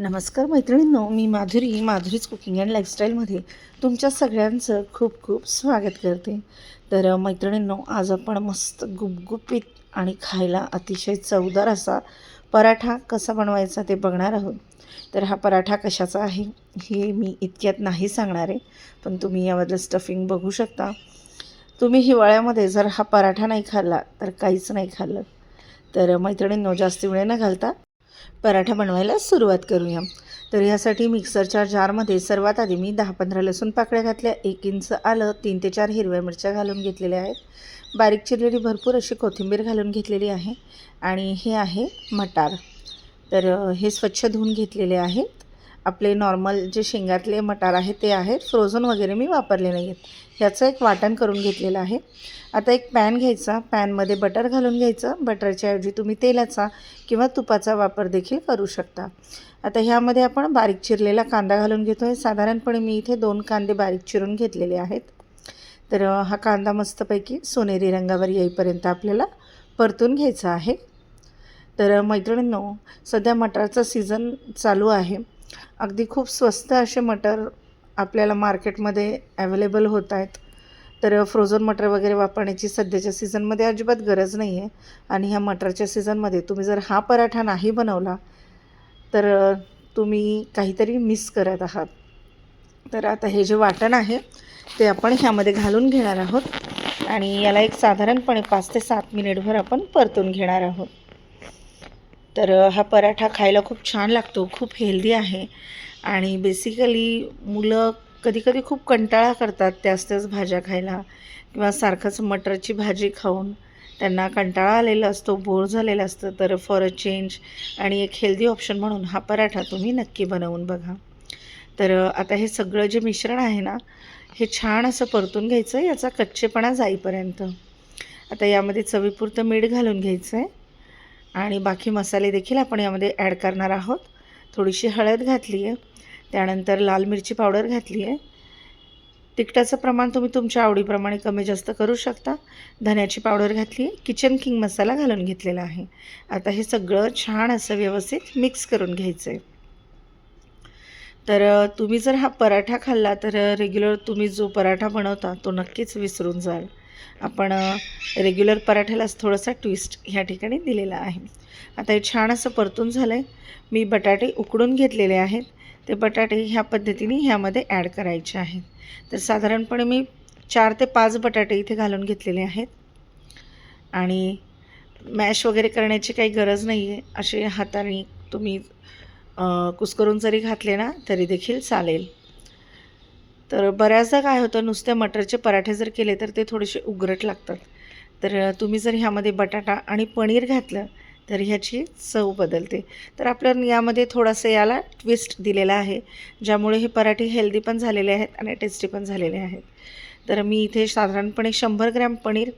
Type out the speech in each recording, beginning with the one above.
नमस्कार मैत्रिणींनो, मी माधुरीच cooking and लाईफस्टाईलमध्ये तुमच्या सगळ्यांचं खूप खूप स्वागत करते. तर मैत्रिणींनो, आज आपण मस्त गुपगुपीत आणि खायला अतिशय चवदार असा पराठा कसा बनवायचा ते बघणार आहोत. तर हा पराठा कशाचा आहे हे मी इतक्यात नाही सांगणार आहे, पण तुम्ही यामधलं स्टफिंग बघू शकता. तुम्ही हिवाळ्यामध्ये जर हा पराठा नाही खाल्ला तर काहीच नाही खाल्लं. तर मैत्रिणींनो, जास्त वेळ न घालता पराठा बनवायला सुरुवात करूया. तर ह्यासाठी मिक्सरच्या जारमध्ये सर्वात आधी मी 10-15 लसूण पाकळ्या घातल्या, 1 इंच आलं, 3 ते 4 हिरव्या मिरच्या घालून घेतलेल्या आहेत, बारीक चिरलेली भरपूर अशी कोथिंबीर घालून घेतलेली आहे आणि हे आहे मटार. तर हे स्वच्छ धुवून घेतलेले आहेत. आपले नॉर्मल जे शेंगातले मटार आहेत ते आहेत, फ्रोझन वगैरे मी वापरले नाही आहेत. ह्याचं एक वाटण करून घेतलेलं आहे. आता एक पॅन घ्यायचा, पॅनमध्ये बटर घालून घ्यायचं. बटरच्या ऐवजी तुम्ही तेलाचा किंवा तुपाचा वापर देखील करू शकता. आता ह्यामध्ये आपण बारीक चिरलेला कांदा घालून घेतो आहे. साधारणपणे मी इथे 2 कांदे बारीक चिरून घेतलेले आहेत. तर हा कांदा मस्तपैकी सोनेरी रंगावर येईपर्यंत आपल्याला परतून घ्यायचा आहे. तर मैत्रिणींनो, सध्या मटारचा सीझन चालू आहे. अगदी खूप स्वस्त असे मटर आपल्याला मार्केटमध्ये अवेलेबल होत आहेत. तर फ्रोझन मटर वगैरे वापरण्याची सध्याच्या सीझनमध्ये अजिबात गरज नाही आहे. आणि ह्या मटरच्या सीझनमध्ये तुम्ही जर हा पराठा नाही बनवला तर तुम्ही काहीतरी मिस करत आहात. तर आता हे जे वाटण आहे ते आपण ह्यामध्ये घालून घेणार आहोत आणि याला एक साधारणपणे 5 ते 7 मिनिटभर आपण परतून घेणार आहोत. तर हा पराठा खायला खूप छान लागतो, खूप हेल्दी आहे आणि बेसिकली मुलं कधी खूप कंटाळा करतात त्याच भाज्या खायला किंवा सारखंच मटरची भाजी खाऊन त्यांना कंटाळा आलेला असतो, बोर झालेलं असतं. तर फॉर अ चेंज आणि एक हेल्दी ऑप्शन म्हणून हा पराठा तुम्ही नक्की बनवून बघा. तर आता हे सगळं जे मिश्रण आहे ना, हे छान असं परतून घ्यायचं याचा कच्चेपणा जाईपर्यंत. आता यामध्ये चवीपुरतं मीठ घालून घ्यायचं आहे आणि बाकी मसाले देखील आपण यामध्ये ॲड करणार आहोत. थोडीशी हळद घातली आहे, त्यानंतर लाल मिरची पावडर घातली आहे. तिखटाचं प्रमाण तुम्ही तुमच्या आवडीप्रमाणे कमी जास्त करू शकता. धन्याची पावडर घातली आहे, किचन किंग मसाला घालून घेतलेला आहे. आता हे सगळं छान असं व्यवस्थित मिक्स करून घ्यायचं आहे. तर तुम्ही जर हा पराठा खाल्ला तर रेग्युलर तुम्ही जो पराठा बनवता तो नक्कीच विसरून जाल. आपण रेग्युलर पराठ्यालाच थोडासा ट्विस्ट ह्या ठिकाणी दिलेला आहे. आता हे छान असं परतून झालं आहे. मी बटाटे उकडून घेतलेले आहेत. ते बटाटे ह्या पद्धतीने ह्यामध्ये ॲड करायचे आहेत. तर साधारणपणे मी 4 ते 5 बटाटे इथे घालून घेतलेले आहेत आणि मॅश वगैरे करण्याची काही गरज नाही आहे. असे हाताने तुम्ही कुस्करून जरी घातले ना तरी देखील चालेल. तर बऱ्याचदा काय होतं, नुसत्या मटरचे पराठे जर केले तर ते थोडेसे उघरट लागतात. तर तुम्ही जर ह्यामध्ये बटाटा आणि पनीर घातलं तर ह्याची चव बदलते. तर आपल्याला यामध्ये थोडंसं याला ट्विस्ट दिलेला आहे, ज्यामुळे हे पराठे हेल्दी पण झालेले आहेत आणि टेस्टी पण झालेले आहेत. तर मी इथे साधारणपणे 100 ग्रॅम पनीर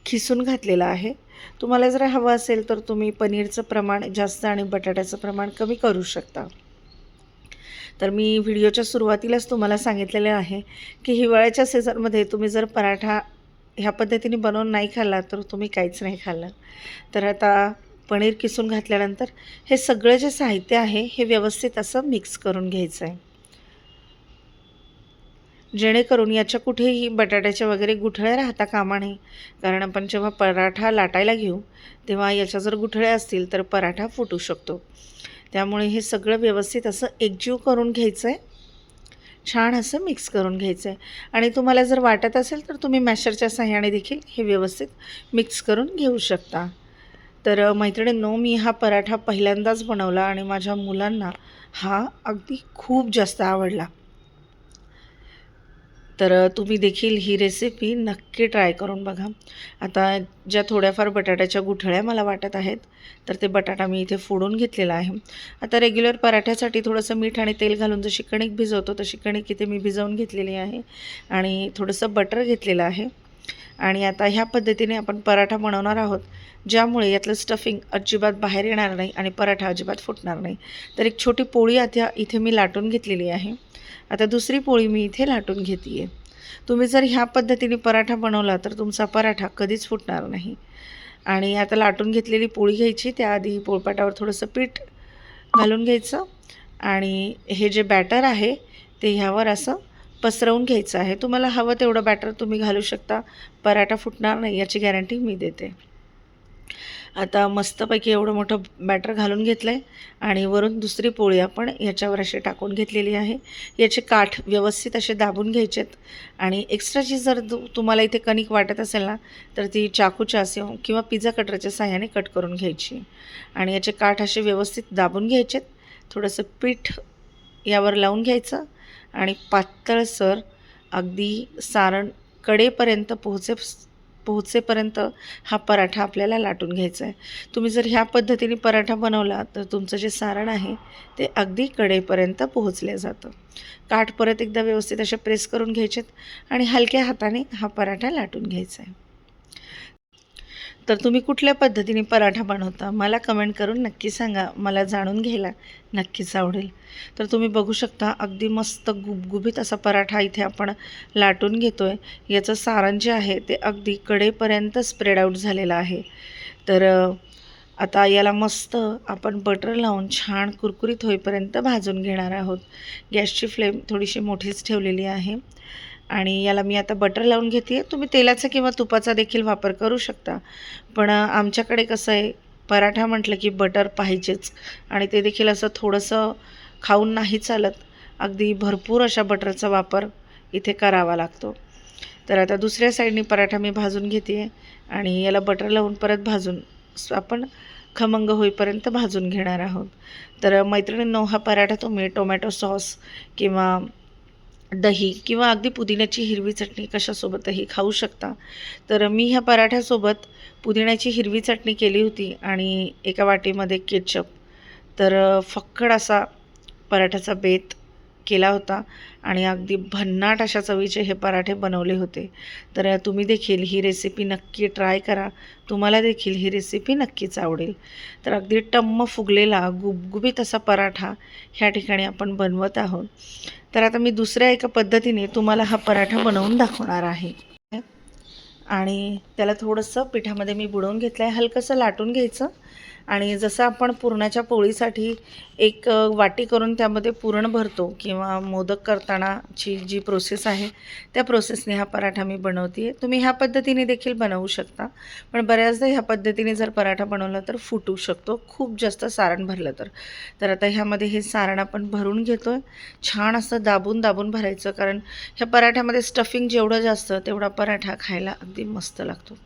खिसून घातलेलं आहे. तुम्हाला जर हवं असेल तर तुम्ही पनीरचं प्रमाण जास्त आणि बटाट्याचं प्रमाण कमी करू शकता. तर मी व्हिडिओच्या सुरुवातीलाच तुम्हाला सांगितलेले आहे की हिवाळ्याच्या सीझनमध्ये तुम्ही जर पराठा ह्या पद्धतीने बनवून नाही खाल्ला तर तुम्ही काहीच नाही खाल्लं. तर आता पनीर किसून घातल्यानंतर हे सगळं जे साहित्य आहे हे व्यवस्थित असं मिक्स करून घ्यायचं आहे, जेणेकरून याच्या कुठेही बटाट्याच्या वगैरे गुठळ्या राहता कामा नये. कारण आपण जेव्हा पराठा लाटायला घेऊ तेव्हा याच्या जर गुठळ्या असतील तर पराठा फुटू शकतो. त्यामुळे हे सगळं व्यवस्थित असं एकजीव करून घ्यायचं आहे, छान असं मिक्स करून घ्यायचं आहे. आणि तुम्हाला जर वाटत असेल तर तुम्ही मॅशरच्या सहाय्याने देखील हे व्यवस्थित मिक्स करून घेऊ शकता. तर मैत्रिणींनो, मी हा पराठा पहिल्यांदाच बनवला आणि माझ्या मुलांना हा अगदी खूप जास्त आवडला. तर तुम्ही देखील ही रेसिपी नक्की ट्राय करून बघा. आता ज्या थोड्याफार बटाट्याच्या गुठळ्या मला वाटत आहेत तर ते बटाटा मी इथे फोडून घेतलेला आहे. आता रेग्युलर पराठ्यासाठी थोडंसं मीठ आणि तेल घालून जशी कणिक भिजवतो तशी कणिक इथे मी भिजवून घेतलेली आहे आणि थोडंसं बटर घेतलेलं आहे. आणि आता ह्या पद्धतीने आपण पराठा बनवणार आहोत, ज्यामुळे यातलं स्टफिंग अजिबात बाहेर येणार नाही आणि पराठा अजिबात फुटणार नाही. तर एक छोटी पोळी आता इथे मी लाटून घेतलेली आहे. आता दुसरी पोळी मी इथे लाटून घेते आहे. तुम्ही जर ह्या पद्धतीने पराठा बनवला तर तुमचा पराठा कधीच फुटणार नाही. आणि आता लाटून घेतलेली पोळी घ्यायची, त्याआधी पोळपाटावर थोडंसं पीठ घालून घ्यायचं आणि हे जे बॅटर आहे ते ह्यावर असं पसरवून घ्यायचं आहे. तुम्हाला हवं तेवढं बॅटर तुम्ही घालू शकता, पराठा फुटणार नाही याची गॅरंटी मी देते. आता मस्तपैकी एवढं मोठं बॅटर घालून घेतलं आहे आणि वरून दुसरी पोळी आपण याच्यावर अशी टाकून घेतलेली आहे. याचे काठ व्यवस्थित असे दाबून घ्यायचेत आणि एक्स्ट्राची जर तुम्हाला इथे कणिक वाटत असेल ना, तर ती चाकूच्या किंवा पिझ्झा कटरच्या साहाय्याने कट करून घ्यायची आणि याचे काठ असे व्यवस्थित दाबून घ्यायचेत. थोडंसं पीठ यावर लावून घ्यायचं आणि पातळसर अगदी सारण कडेपर्यंत पोहोचेपर्यंत हा पराठा आपल्याला लाटून घ्यायचा आहे. तुम्ही जर ह्या पद्धतीने पराठा बनवला तर तुमचं जे सारण आहे ते अगदी कडेपर्यंत पोहोचलं जातं. काठ परत एकदा व्यवस्थित असे प्रेस करून घ्यायचेत आणि हलक्या हाताने हा पराठा लाटून घ्यायचा आहे. तर तुम्ही कुठल्या पद्धतीने पराठा बनवता मला कमेंट करून नक्की सांगा. मला जाणून घ्यायला नक्कीच आवडेल. तर तुम्ही बघू शकता अगदी मस्त गुबगुबीत असा पराठा इथे आपण लाटून घेतो आहे. याचं सारण जे आहे ते अगदी कडेपर्यंत स्प्रेड आऊट झालेलं आहे. तर आता याला मस्त आपण बटर लावून छान कुरकुरीत होईपर्यंत भाजून घेणार आहोत. गॅसची फ्लेम थोडीशी मोठीच ठेवलेली आहे आणि याला मी आता बटर लावून घेते आहे. तुम्ही तेलाचा किंवा तुपाचा देखील वापर करू शकता, पण आमच्याकडे कसं आहे पराठा म्हटलं की बटर पाहिजेच आणि ते देखील असं थोडंसं खाऊन नाही चालत. अगदी भरपूर अशा बटरचा वापर इथे करावा लागतो. तर आता दुसऱ्या साईडनी पराठा मी भाजून घेते आहे आणि याला बटर लावून परत भाजून आपण खमंग होईपर्यंत भाजून घेणार आहोत. तर मैत्रिणींनो, हा पराठा तुम्ही टोमॅटो सॉस किंवा दही किंवा अगदी पुदिन्याची हिरवी चटणी कशासोबतही खाऊ शकता. तर मी ह्या पराठ्यासोबत पुदिन्याची हिरवी चटणी केली होती आणि एका वाटीमध्ये केचप. तर फक्कड असा पराठ्याचा बेत केला होता आणि अगदी भन्नाट अशा चवीचे हे पराठे बनवले होते. तर तुम्ही देखील ही रेसिपी नक्की ट्राय करा. तुम्हाला देखील ही रेसिपी नक्कीच आवडेल. तर अगदी टम्म फुगलेला गुबगुबीत असा पराठा ह्या ठिकाणी आपण बनवत आहोत. तर आता मी दुसऱ्या एका पद्धतीने तुम्हाला हा पराठा बनवून दाखवणार आहे आणि त्याला थोडंसं पिठामध्ये मी बुडवून घेतलं आहे. हलकंसं लाटून घ्यायचं आणि जसं आपण पुरणाच्या पोळीसाठी एक वाटी करून त्यामध्ये पुरण भरतो किंवा मोदक करतानाची जी प्रोसेस आहे त्या प्रोसेसने हा पराठा मी बनवते आहे. तुम्ही ह्या पद्धतीने देखील बनवू शकता, पण बऱ्याचदा ह्या पद्धतीने जर पराठा बनवला तर फुटू शकतो खूप जास्त सारण भरलं तर. तर आता ह्यामध्ये हे सारण आपण भरून घेतो आहे. छान असं दाबून दाबून भरायचं, कारण ह्या पराठ्यामध्ये स्टफिंग जेवढं जास्त तेवढा पराठा खायला अगदी मस्त लागतो.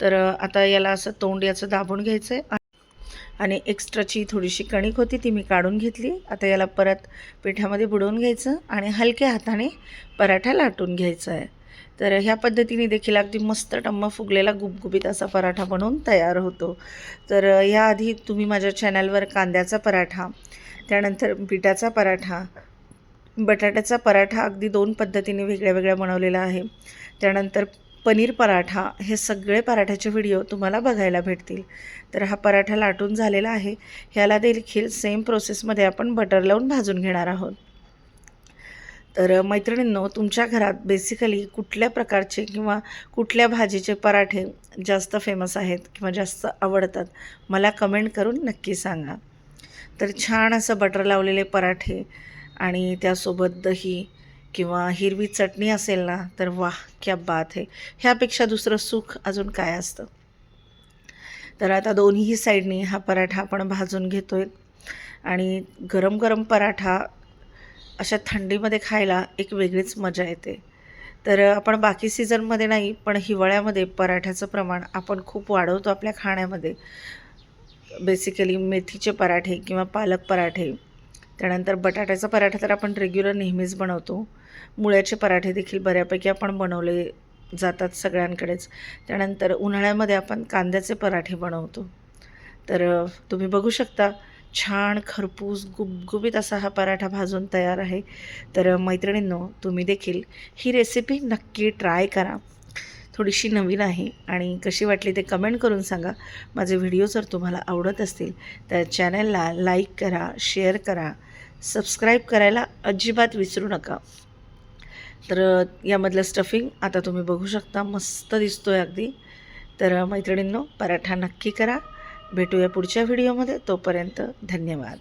तर आता याला असं तोंड याचं दाबून घ्यायचं आहे आणि एक्स्ट्राची थोडीशी कणिक होती ती मी काढून घेतली. आता याला परत पिठामध्ये बुडवून घ्यायचं आणि हलक्या हाताने पराठा लाटून घ्यायचा आहे. तर ह्या पद्धतीने देखील अगदी मस्त टम्म फुगलेला गुबगुबीत असा पराठा बनवून तयार होतो. तर याआधी तुम्ही माझ्या चॅनलवर कांद्याचा पराठा, त्यानंतर बीटाचा पराठा, बटाट्याचा पराठा अगदी 2 पद्धतीने वेगळ्या वेगळ्या बनवलेला आहे. त्यानंतर पनीर पराठा, हे सगळे पराठ्याचे व्हिडिओ तुम्हाला बघायला भेटतील. तर हा पराठा लाटून झालेला आहे. ह्याला देखील सेम प्रोसेसमध्ये आपण बटर लावून भाजून घेणार आहोत. तर मैत्रिणींनो, तुमच्या घरात बेसिकली कुठल्या प्रकारचे किंवा कुठल्या भाजीचे पराठे जास्त फेमस आहेत किंवा जास्त आवडतात मला कमेंट करून नक्की सांगा. तर छान असं बटर लावलेले पराठे आणि त्यासोबत दही किंवा हिरवी चटणी असेल ना, तर वाह क्या बात है. ह्यापेक्षा दुसरं सुख अजून काय असतं. तर आता दोन्ही साईडनी हा पराठा आपण भाजून घेतो आहे आणि गरम गरम पराठा अशा थंडीमध्ये खायला एक वेगळीच मजा येते. तर आपण बाकी सीझनमध्ये नाही, पण हिवाळ्यामध्ये पराठ्याचं प्रमाण आपण खूप वाढवतो आपल्या खाण्यामध्ये. बेसिकली मेथीचे पराठे किंवा पालक पराठे, त्यानंतर बटाट्याचा पराठा तर आपण रेग्युलर नेहमीच बनवतो. मुळ्याचे पराठे देखील बऱ्यापैकी आपण बनवले जातात सगळ्यांकडेच. त्यानंतर उन्हाळ्यामध्ये आपण कांद्याचे पराठे बनवतो. तर तुम्ही बघू शकता छान खरपूस गुबगुबीत असा हा पराठा भाजून तयार आहे. तर मैत्रिणींनो, तुम्ही देखील ही रेसिपी नक्की ट्राय करा. थोडीशी नवीन आहे आणि कशी वाटली ते कमेंट करून सांगा. माझे व्हिडिओ जर तुम्हाला आवडत असतील तर चॅनलला लाईक करा, शेअर करा, सबस्क्राईब करायला अजिबात विसरू नका. तर यामधलं स्टफिंग आता तुम्ही बघू शकता, मस्त दिसतो आहे अगदी. तर मैत्रिणींनो, पराठा नक्की करा. भेटूया पुढच्या व्हिडिओमध्ये. तोपर्यंत धन्यवाद.